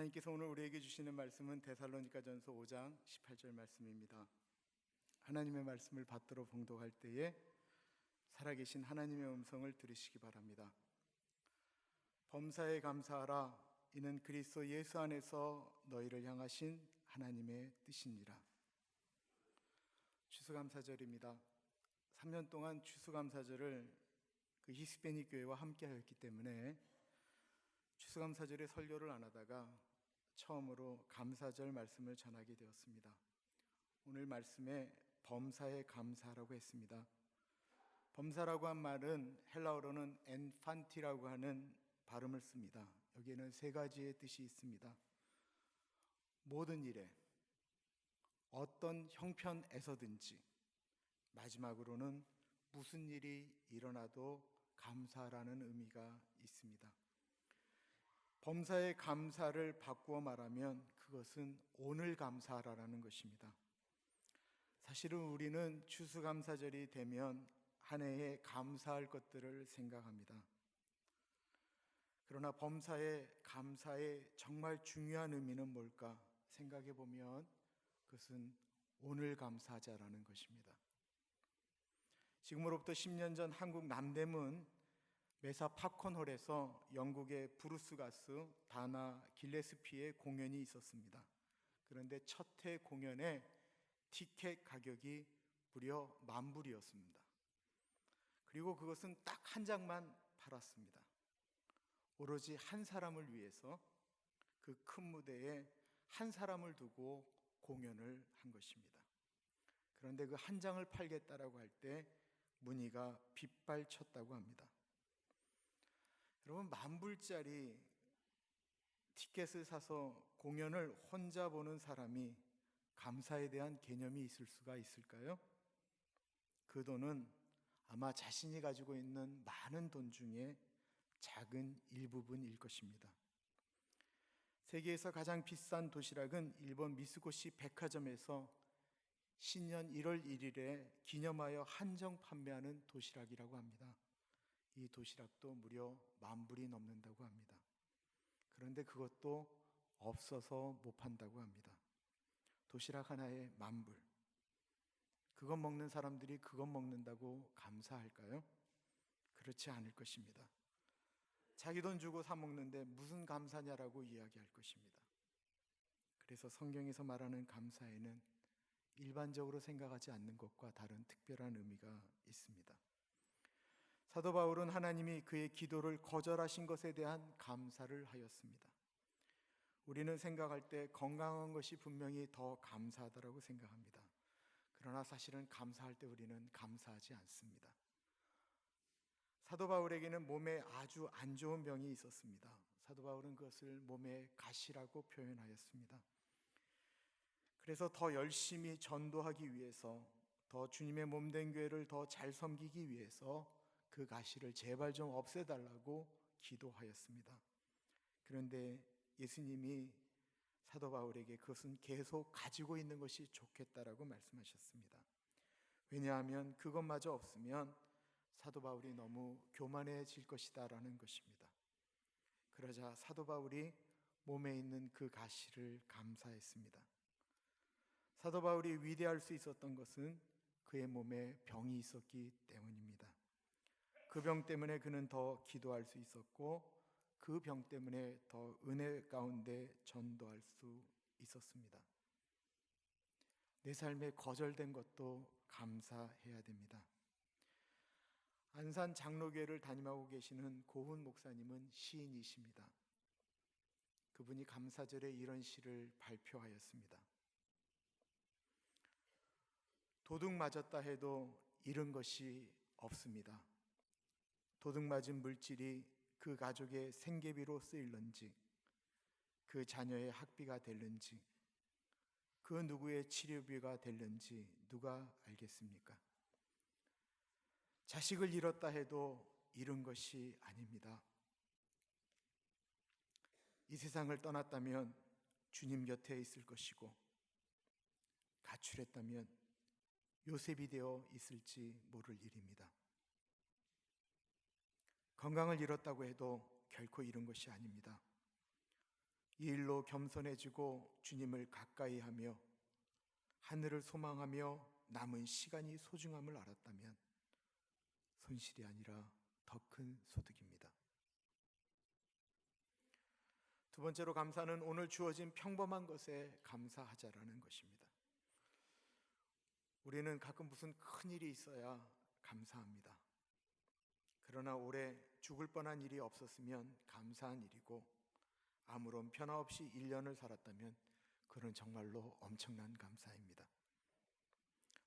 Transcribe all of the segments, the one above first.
하나님께서 오늘 우리에게 주시는 말씀은 데살로니가전서 5장 18절 말씀입니다. 하나님의 말씀을 받들어 봉독할 때에 살아계신 하나님의 음성을 들으시기 바랍니다. 범사에 감사하라. 이는 그리스도 예수 안에서 너희를 향하신 하나님의 뜻이니라. 추수감사절입니다. 3년 동안 추수감사절을 히스패닉 교회와 함께 하였기 때문에 추수감사절에 설교를 안 하다가 처음으로 감사절 말씀을 전하게 되었습니다. 오늘 말씀에 범사에 감사라고 했습니다. 범사라고 한 말은 헬라어로는 엔판티라고 하는 발음을 씁니다. 여기에는 세 가지의 뜻이 있습니다. 모든 일에, 어떤 형편에서든지, 마지막으로는 무슨 일이 일어나도 감사라는 의미가 있습니다. 범사의 감사를 바꾸어 말하면 그것은 오늘 감사라는 것입니다. 사실은 우리는 추수감사절이 되면 한 해에 감사할 것들을 생각합니다. 그러나 범사의 감사의 정말 중요한 의미는 뭘까 생각해 보면 그것은 오늘 감사하자라는 것입니다. 지금으로부터 10년 전 한국 남대문 메사 팝콘홀에서 영국의 브루스 가수 다나 길레스피의 공연이 있었습니다. 그런데 첫 해 공연의 티켓 가격이 무려 $10,000이었습니다. 그리고 그것은 딱 한 장만 팔았습니다. 오로지 한 사람을 위해서 그 큰 무대에 한 사람을 두고 공연을 한 것입니다. 그런데 그 한 장을 팔겠다라고 할 때 문의가 빗발쳤다고 합니다. 여러분, $10,000짜리 티켓을 사서 공연을 혼자 보는 사람이 감사에 대한 개념이 있을 수가 있을까요? 그 돈은 아마 자신이 가지고 있는 많은 돈 중에 작은 일부분일 것입니다. 세계에서 가장 비싼 도시락은 일본 미쓰고시 백화점에서 신년 1월 1일에 기념하여 한정 판매하는 도시락이라고 합니다. 이 도시락도 무려 $10,000이 넘는다고 합니다. 그런데 그것도 없어서 못 판다고 합니다. 도시락 하나에 $10,000. 그것 먹는 사람들이 그것 먹는다고 감사할까요? 그렇지 않을 것입니다. 자기 돈 주고 사 먹는데 무슨 감사냐라고 이야기할 것입니다. 그래서 성경에서 말하는 감사에는 일반적으로 생각하지 않는 것과 다른 특별한 의미가 있습니다. 사도 바울은 하나님이 그의 기도를 거절하신 것에 대한 감사를 하였습니다. 우리는 생각할 때 건강한 것이 분명히 더 감사하다고 생각합니다. 그러나 사실은 감사할 때 우리는 감사하지 않습니다. 사도 바울에게는 몸에 아주 안 좋은 병이 있었습니다. 사도 바울은 그것을 몸의 가시라고 표현하였습니다. 그래서 더 열심히 전도하기 위해서, 더 주님의 몸된 교회를 더 잘 섬기기 위해서 그 가시를 제발 좀 없애달라고 기도하였습니다. 그런데 예수님이 사도 바울에게 그것은 계속 가지고 있는 것이 좋겠다라고 말씀하셨습니다. 왜냐하면 그것마저 없으면 사도 바울이 너무 교만해질 것이다라는 것입니다. 그러자 사도 바울이 몸에 있는 그 가시를 감사했습니다. 사도 바울이 위대할 수 있었던 것은 그의 몸에 병이 있었기 때문입니다. 그 병 때문에 그는 더 기도할 수 있었고 그 병 때문에 더 은혜 가운데 전도할 수 있었습니다. 내 삶에 거절된 것도 감사해야 됩니다. 안산 장로교회를 담임하고 계시는 고훈 목사님은 시인이십니다. 그분이 감사절에 이런 시를 발표하였습니다. 도둑 맞았다 해도 잃은 것이 없습니다. 도둑 맞은 물질이 그 가족의 생계비로 쓰일런지, 그 자녀의 학비가 될는지, 그 누구의 치료비가 될는지 누가 알겠습니까? 자식을 잃었다 해도 잃은 것이 아닙니다. 이 세상을 떠났다면 주님 곁에 있을 것이고, 가출했다면 요셉이 되어 있을지 모를 일입니다. 건강을 잃었다고 해도 결코 잃은 것이 아닙니다. 이 일로 겸손해지고 주님을 가까이 하며 하늘을 소망하며 남은 시간이 소중함을 알았다면 손실이 아니라 더 큰 소득입니다. 두 번째로 감사는 오늘 주어진 평범한 것에 감사하자라는 것입니다. 우리는 가끔 무슨 큰일이 있어야 감사합니다. 그러나 올해 죽을 뻔한 일이 없었으면 감사한 일이고, 아무런 변화 없이 1년을 살았다면 그건 정말로 엄청난 감사입니다.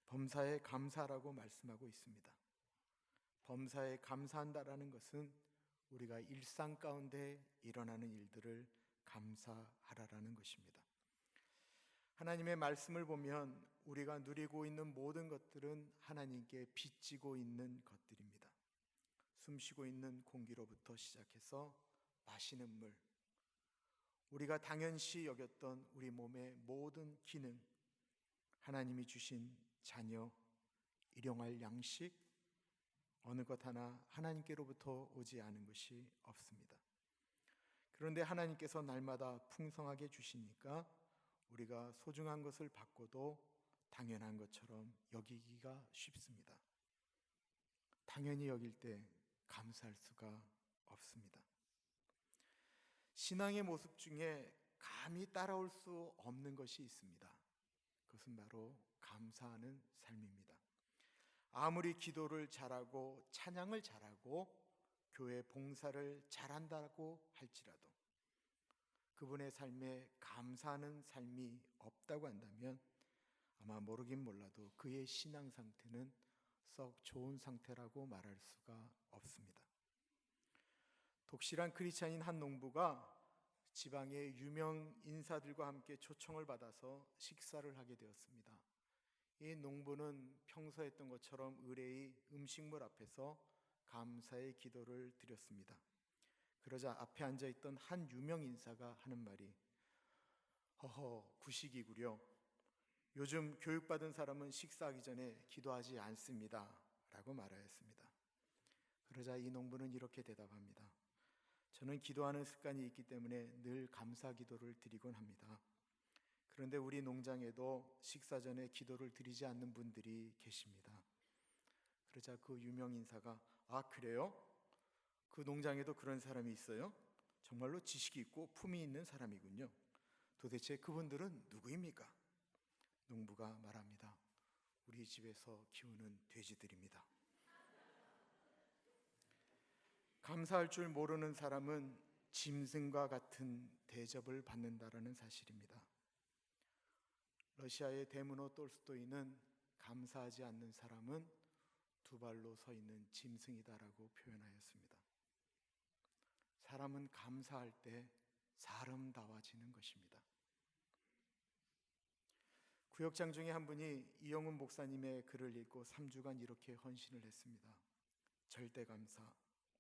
범사에 감사라고 말씀하고 있습니다. 범사에 감사한다라는 것은 우리가 일상 가운데 일어나는 일들을 감사하라라는 것입니다. 하나님의 말씀을 보면 우리가 누리고 있는 모든 것들은 하나님께 빚지고 있는 것들입니다. 숨쉬고 있는 공기로부터 시작해서 마시는 물, 우리가 당연시 여겼던 우리 몸의 모든 기능, 하나님이 주신 자녀, 일용할 양식, 어느 것 하나 하나님께로부터 오지 않은 것이 없습니다. 그런데 하나님께서 날마다 풍성하게 주시니까 우리가 소중한 것을 받고도 당연한 것처럼 여기기가 쉽습니다. 당연히 여길 때 감사할 수가 없습니다. 신앙의 모습 중에 감히 따라올 수 없는 것이 있습니다. 그것은 바로 감사하는 삶입니다. 아무리 기도를 잘하고 찬양을 잘하고 교회 봉사를 잘한다고 할지라도 그분의 삶에 감사하는 삶이 없다고 한다면 아마 모르긴 몰라도 그의 신앙 상태는 썩 좋은 상태라고 말할 수가 없습니다. 독실한 크리스찬인 한 농부가 지방의 유명 인사들과 함께 초청을 받아서 식사를 하게 되었습니다. 이 농부는 평소 했던 것처럼 의뢰의 음식물 앞에서 감사의 기도를 드렸습니다. 그러자 앞에 앉아있던 한 유명 인사가 하는 말이 허허 구식이구려. 요즘 교육받은 사람은 식사하기 전에 기도하지 않습니다 라고 말하였습니다. 그러자 이 농부는 이렇게 대답합니다. 저는 기도하는 습관이 있기 때문에 늘 감사 기도를 드리곤 합니다. 그런데 우리 농장에도 식사 전에 기도를 드리지 않는 분들이 계십니다. 그러자 그 유명 인사가 아 그래요? 그 농장에도 그런 사람이 있어요? 정말로 지식이 있고 품이 있는 사람이군요. 도대체 그분들은 누구입니까? 농부가 말합니다. 우리 집에서 키우는 돼지들입니다. 감사할 줄 모르는 사람은 짐승과 같은 대접을 받는다라는 사실입니다. 러시아의 데므노 톨스토이는 감사하지 않는 사람은 두 발로 서 있는 짐승이다라고 표현하였습니다. 사람은 감사할 때 사람다워지는 것입니다. 구역장 중에 한 분이 이영훈 목사님의 글을 읽고 3주간 이렇게 헌신을 했습니다. 절대 감사,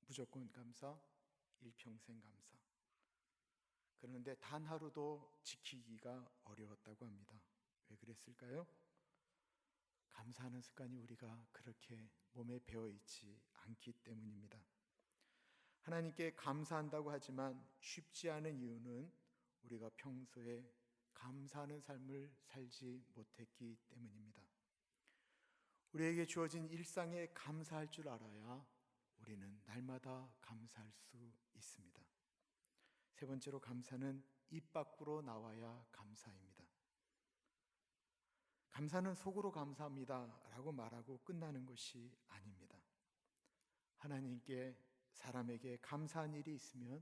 무조건 감사, 일평생 감사. 그런데 단 하루도 지키기가 어려웠다고 합니다. 왜 그랬을까요? 감사하는 습관이 우리가 그렇게 몸에 배어있지 않기 때문입니다. 하나님께 감사한다고 하지만 쉽지 않은 이유는 우리가 평소에 감사하는 삶을 살지 못했기 때문입니다. 우리에게 주어진 일상에 감사할 줄 알아야 우리는 날마다 감사할 수 있습니다. 세 번째로 감사는 입 밖으로 나와야 감사입니다. 감사는 속으로 감사합니다 라고 말하고 끝나는 것이 아닙니다. 하나님께 사람에게 감사한 일이 있으면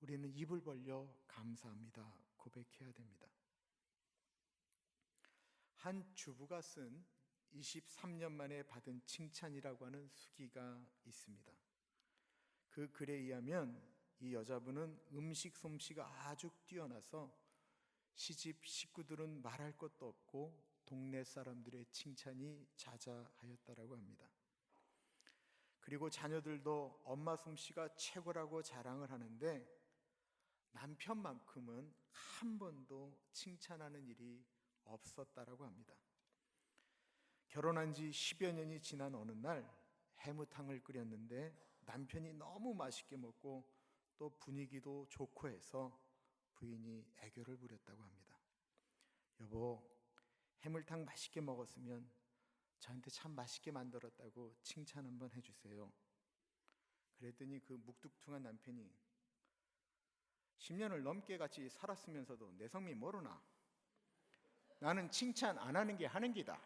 우리는 입을 벌려 감사합니다 고백해야 됩니다. 한 주부가 쓴 23년 만에 받은 칭찬이라고 하는 수기가 있습니다. 그 글에 의하면 이 여자분은 음식 솜씨가 아주 뛰어나서 시집 식구들은 말할 것도 없고 동네 사람들의 칭찬이 자자하였다라고 합니다. 그리고 자녀들도 엄마 솜씨가 최고라고 자랑을 하는데 남편만큼은 한 번도 칭찬하는 일이 없었다라고 합니다. 결혼한 지 10여 년이 지난 어느 날 해무탕을 끓였는데 남편이 너무 맛있게 먹고 또 분위기도 좋고 해서 부인이 애교를 부렸다고 합니다. 여보, 해물탕 맛있게 먹었으면 저한테 참 맛있게 만들었다고 칭찬 한번 해주세요. 그랬더니 그 묵뚝퉁한 남편이 10년을 넘게 같이 살았으면서도 내 성미 모르나? 나는 칭찬 안 하는 게 하는 기다.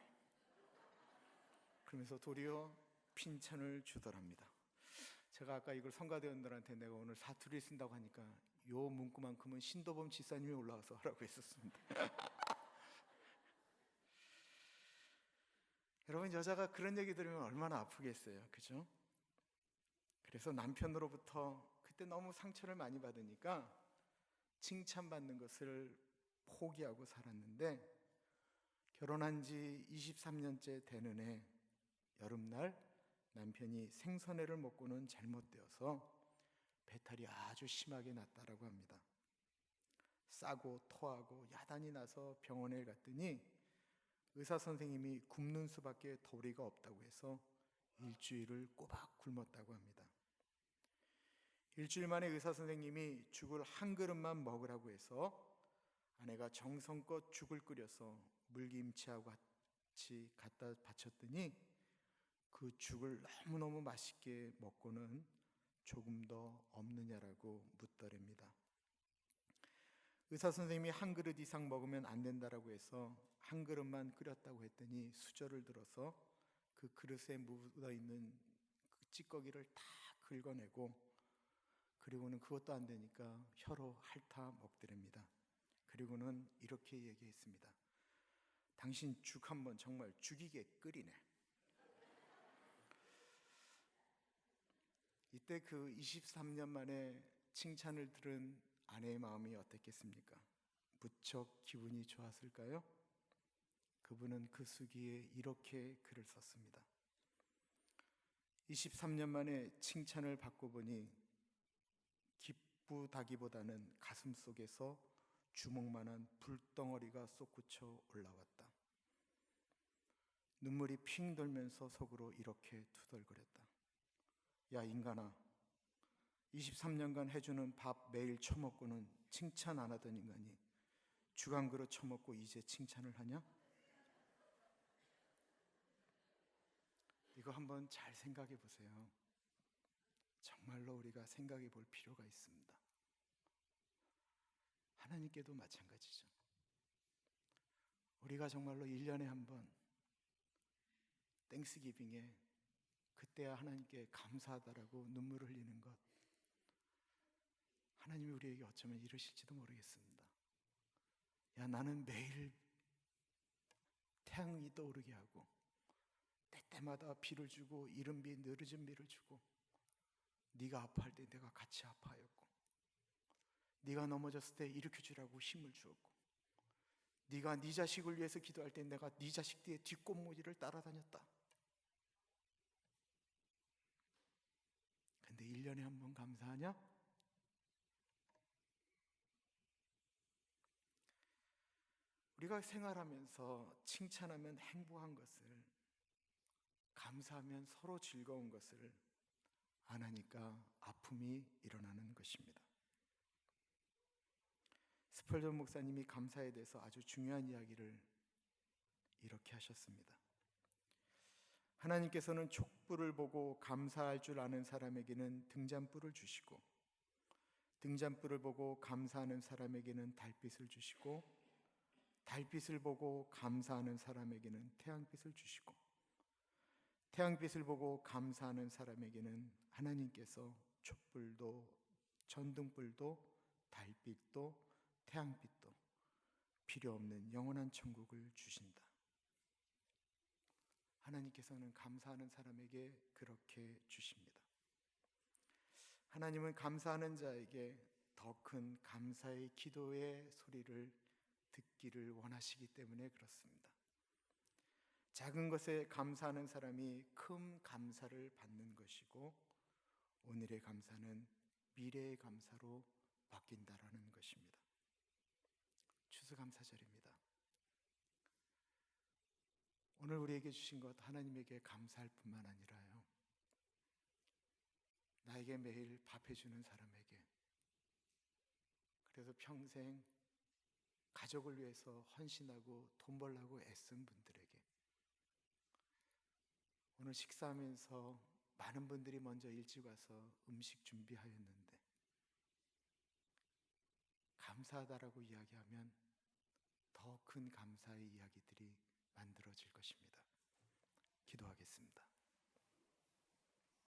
그러면서 도리어 핀찬을 주더랍니다. 제가 아까 이걸 성가대원들한테 내가 오늘 사투리 쓴다고 하니까 요 문구만큼은 신도범 지사님이 올라와서 하라고 했었습니다. 여러분, 여자가 그런 얘기 들으면 얼마나 아프겠어요, 그죠? 그래서 남편으로부터 그때 너무 상처를 많이 받으니까 칭찬받는 것을 포기하고 살았는데, 결혼한 지 23년째 되는 해 여름날 남편이 생선회를 먹고는 잘못되어서 배탈이 아주 심하게 났다라고 합니다. 싸고 토하고 야단이 나서 병원에 갔더니 의사 선생님이 굶는 수밖에 도리가 없다고 해서 일주일을 꼬박 굶었다고 합니다. 일주일 만에 의사 선생님이 죽을 한 그릇만 먹으라고 해서 아내가 정성껏 죽을 끓여서 물김치하고 같이 갖다 바쳤더니 그 죽을 너무너무 맛있게 먹고는 조금 더 없느냐라고 묻더랍니다. 의사 선생님이 한 그릇 이상 먹으면 안 된다라고 해서 한 그릇만 끓였다고 했더니 수저를 들어서 그 그릇에 묻어있는 그 찌꺼기를 다 긁어내고, 그리고는 그것도 안 되니까 혀로 핥아 먹더랍니다. 그리고는 이렇게 얘기했습니다. 당신 죽 한번 정말 죽이게 끓이네. 이때 그 23년 만에 칭찬을 들은 아내의 마음이 어땠겠습니까? 무척 기분이 좋았을까요? 그분은 그 수기에 이렇게 글을 썼습니다. 23년 만에 칭찬을 받고 보니 기쁘다기보다는 가슴 속에서 주먹만한 불덩어리가 솟구쳐 올라왔다. 눈물이 핑 돌면서 속으로 이렇게 투덜거렸다. 야 인간아, 23년간 해주는 밥 매일 처먹고는 칭찬 안 하던 인간이 죽 한 그릇 처먹고 이제 칭찬을 하냐? 이거 한번 잘 생각해 보세요. 정말로 우리가 생각해 볼 필요가 있습니다. 하나님께도 마찬가지죠. 우리가 정말로 1년에 한 번 땡스기빙에 그때야 하나님께 감사하다라고 눈물을 흘리는 것, 하나님이 우리에게 어쩌면 이러실지도 모르겠습니다. 야, 나는 매일 태양이 떠오르게 하고 때때마다 비를 주고 이른 비 늦은 비를 주고, 네가 아파할 때 내가 같이 아파하였고, 네가 넘어졌을 때 일으켜주라고 힘을 주었고, 네가 네 자식을 위해서 기도할 때 내가 네 자식 뒤에 뒷골목질을 따라다녔다. 근데 1년에 한 번 감사하냐? 우리가 생활하면서 칭찬하면 행복한 것을, 감사하면 서로 즐거운 것을 안 하니까 아픔이 일어나는 것입니다. 스펄전 목사님이 감사에 대해서 아주 중요한 이야기를 이렇게 하셨습니다. 하나님께서는 촛불을 보고 감사할 줄 아는 사람에게는 등잔불을 주시고, 등잔불을 보고 감사하는 사람에게는 달빛을 주시고, 달빛을 보고 감사하는 사람에게는 태양빛을 주시고, 태양빛을 보고 감사하는 사람에게는 하나님께서 촛불도 전등불도 달빛도 태양빛도 필요 없는 영원한 천국을 주신다. 하나님께서는 감사하는 사람에게 그렇게 주십니다. 하나님은 감사하는 자에게 더 큰 감사의 기도의 소리를 듣기를 원하시기 때문에 그렇습니다. 작은 것에 감사하는 사람이 큰 감사를 받는 것이고, 오늘의 감사는 미래의 감사로 바뀐다라는 것입니다. 추수감사절입니다. 오늘 우리에게 주신 것 하나님에게 감사할 뿐만 아니라요, 나에게 매일 밥 해주는 사람에게, 그래서 평생 가족을 위해서 헌신하고 돈 벌려고 애쓴 분들에게 오늘 식사하면서 많은 분들이 먼저 일찍 와서 음식 준비하였는데 감사하다라고 이야기하면 더 큰 감사의 이야기들이 만들어질 것입니다. 기도하겠습니다.